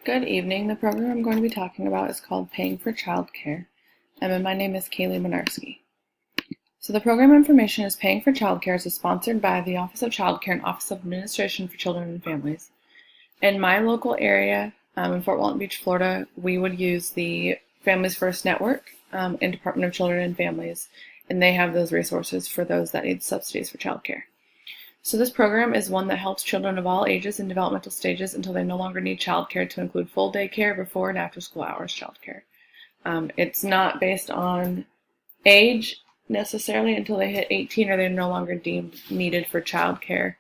Good evening. The program I'm going to be talking about is called Paying for Childcare, and my name is Kaylee Minarski. So the program information is Paying for Childcare is sponsored by the Office of Childcare and Office of Administration for Children and Families. In my local area, in Fort Walton Beach, Florida, we would use the Families First Network and Department of Children and Families, and they have those resources for those that need subsidies for childcare. So this program is one that helps children of all ages and developmental stages until they no longer need childcare to include full day care, before and after school hours childcare. It's not based on age necessarily until they hit 18 or they're no longer deemed needed for childcare.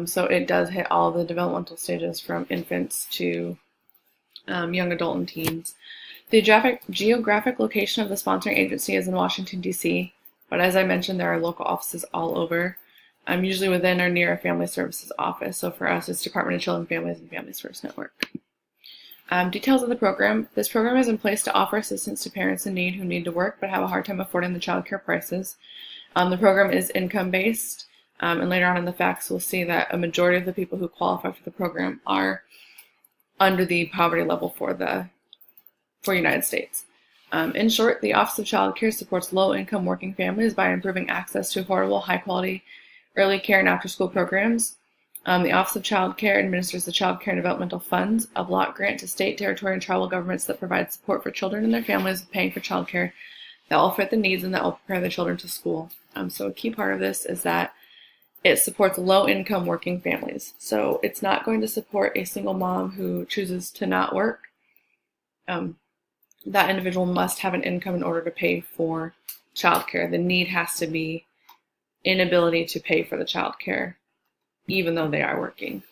So it does hit all the developmental stages from infants to young adult and teens. The geographic location of the sponsoring agency is in Washington, D.C., but as I mentioned, there are local offices all over. Usually within or near a family services office. So for us, it's Department of Children, Families, and Families First Network. Details of the program. This program is in place to offer assistance to parents in need who need to work but have a hard time affording the child care prices. The program is income-based, and later on in the facts we'll see that a majority of the people who qualify for the program are under the poverty level for United States. In short, the Office of Child Care supports low-income working families by improving access to affordable, high-quality early care and after-school programs. The Office of Child Care administers the Child Care and Developmental Funds, a block grant to state, territory, and tribal governments that provide support for children and their families paying for child care that will fit the needs and that will prepare the children to school. So a key part of this is that it supports low-income working families. So it's not going to support a single mom who chooses to not work. That individual must have an income in order to pay for child care. The need has to be inability to pay for the child care, even though they are working.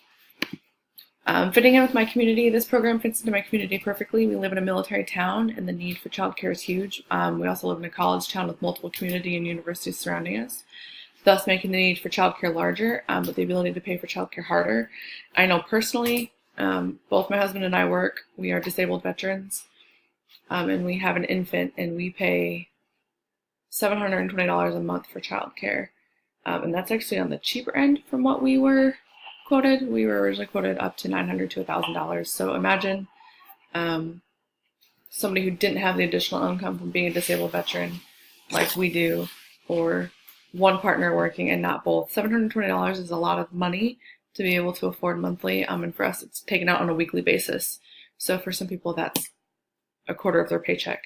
Fitting in with my community, this program fits into my community perfectly. We live in a military town, and the need for child care is huge. We also live in a college town with multiple community and universities surrounding us, thus making the need for child care larger, but the ability to pay for child care harder. I know personally, both my husband and I work. We are disabled veterans, and we have an infant, and we pay $720 a month for child care. And that's actually on the cheaper end from what we were quoted. We were originally quoted up to $900 to $1,000. So imagine somebody who didn't have the additional income from being a disabled veteran like we do, or one partner working and not both. $720 is a lot of money to be able to afford monthly, and for us it's taken out on a weekly basis. So for some people that's a quarter of their paycheck.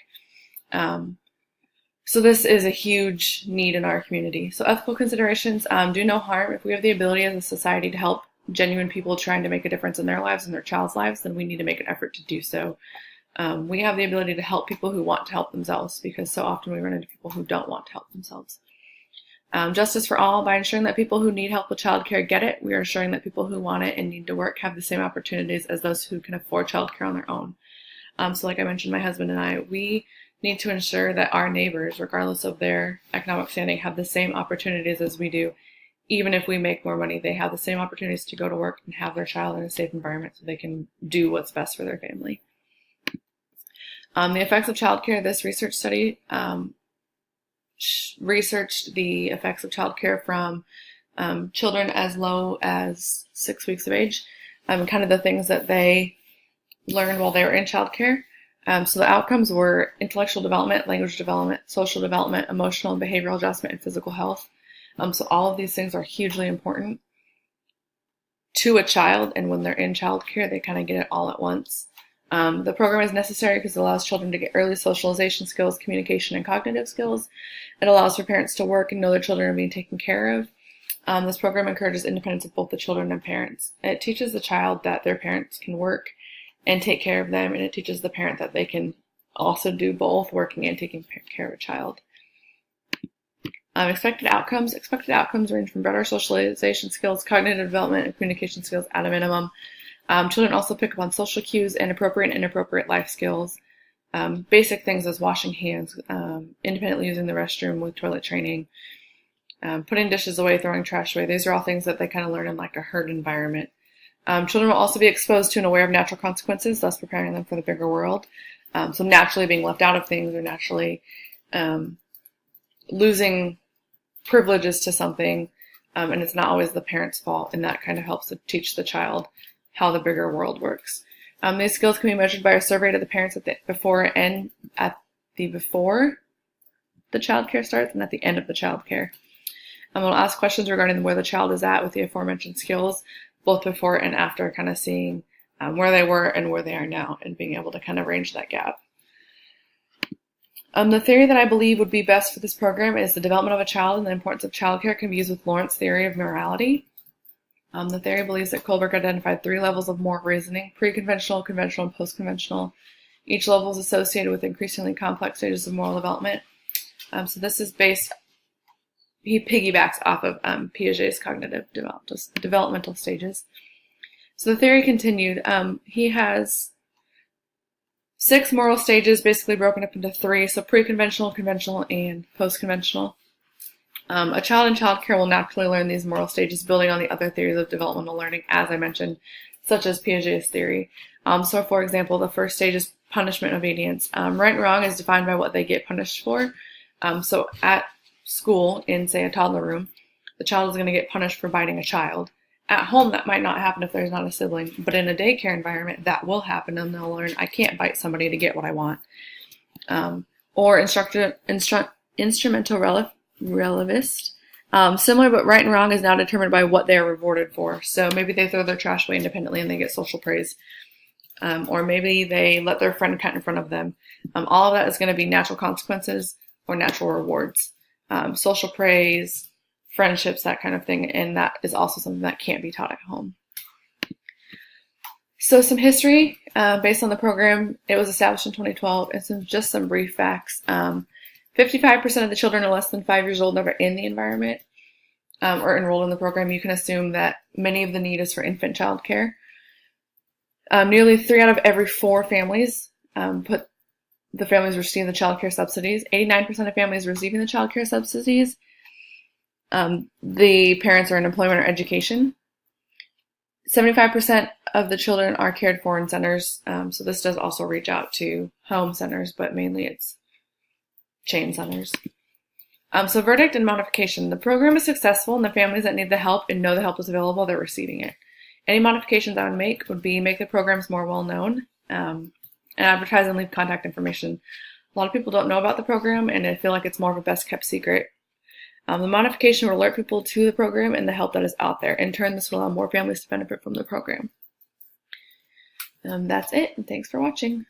So this is a huge need in our community. So ethical considerations do no harm. If we have the ability as a society to help genuine people trying to make a difference in their lives and their child's lives, then we need to make an effort to do so. We have the ability to help people who want to help themselves, because so often we run into people who don't want to help themselves. Justice for all. By ensuring that people who need help with childcare get it, we are ensuring that people who want it and need to work have the same opportunities as those who can afford childcare on their own. So like I mentioned, my husband and I, we need to ensure that our neighbors, regardless of their economic standing, have the same opportunities as we do. Even if we make more money, they have the same opportunities to go to work and have their child in a safe environment so they can do what's best for their family. The effects of childcare. This research study researched the effects of childcare from children as low as 6 weeks of age, kind of the things that they learned while they were in childcare. So the outcomes were intellectual development, language development, social development, emotional and behavioral adjustment, and physical health. So all of these things are hugely important to a child, and when they're in childcare, they kind of get it all at once. The program is necessary because it allows children to get early socialization skills, communication, and cognitive skills. It allows for parents to work and know their children are being taken care of. This program encourages independence of both the children and parents. It teaches the child that their parents can work and take care of them, and it teaches the parent that they can also do both, working and taking care of a child. Expected outcomes. Expected outcomes range from better socialization skills, cognitive development, and communication skills at a minimum. Children also pick up on social cues and appropriate and inappropriate life skills. Basic things as washing hands, independently using the restroom with toilet training, putting dishes away, throwing trash away. These are all things that they kind of learn in like a herd environment. Children will also be exposed to and aware of natural consequences, thus preparing them for the bigger world. So naturally being left out of things, or naturally losing privileges to something, and it's not always the parent's fault, and that kind of helps to teach the child how the bigger world works. These skills can be measured by a survey to the parents before the child care starts and at the end of the child care. We'll ask questions regarding where the child is at with the aforementioned skills, both before and after, kind of seeing where they were and where they are now, and being able to kind of range that gap. The theory that I believe would be best for this program is the development of a child and the importance of childcare can be used with Lawrence theory of morality. The theory believes that Kohlberg identified 3 levels of moral reasoning: pre-conventional, conventional, and post-conventional. Each level is associated with increasingly complex stages of moral development. So this is he piggybacks off of Piaget's cognitive developmental stages. So the theory continued. He has 6 moral stages, basically broken up into 3, so pre-conventional, conventional, and post-conventional. A child in childcare will naturally learn these moral stages, building on the other theories of developmental learning, as I mentioned, such as Piaget's theory. So, for example, the first stage is punishment obedience. Right and wrong is defined by what they get punished for. So at school, in, say, a toddler room, the child is going to get punished for biting a child. At home, that might not happen if there's not a sibling, but in a daycare environment, that will happen, and they'll learn, I can't bite somebody to get what I want. Or instrumental relativist. Similar, but right and wrong is now determined by what they are rewarded for. So maybe they throw their trash away independently and they get social praise. Or maybe they let their friend cut in front of them. All of that is going to be natural consequences or natural rewards. Social praise, friendships, that kind of thing, and that is also something that can't be taught at home. So some history based on the program. It was established in 2012, and just some brief facts. 55% of the children are less than 5 years old, never in the environment or enrolled in the program. You can assume that many of the need is for infant child care. Nearly 3 out of every 4 families put the families receiving the child care subsidies. 89% of families receiving the child care subsidies, the parents are in employment or education. 75% of the children are cared for in centers. So this does also reach out to home centers, but mainly it's chain centers. So verdict and modification. The program is successful, and the families that need the help and know the help is available, they're receiving it. Any modifications I would make would be make the programs more well-known, and advertise and leave contact information. A lot of people don't know about the program, and I feel like it's more of a best-kept secret. The modification will alert people to the program and the help that is out there. In turn, this will allow more families to benefit from the program. That's it, and thanks for watching.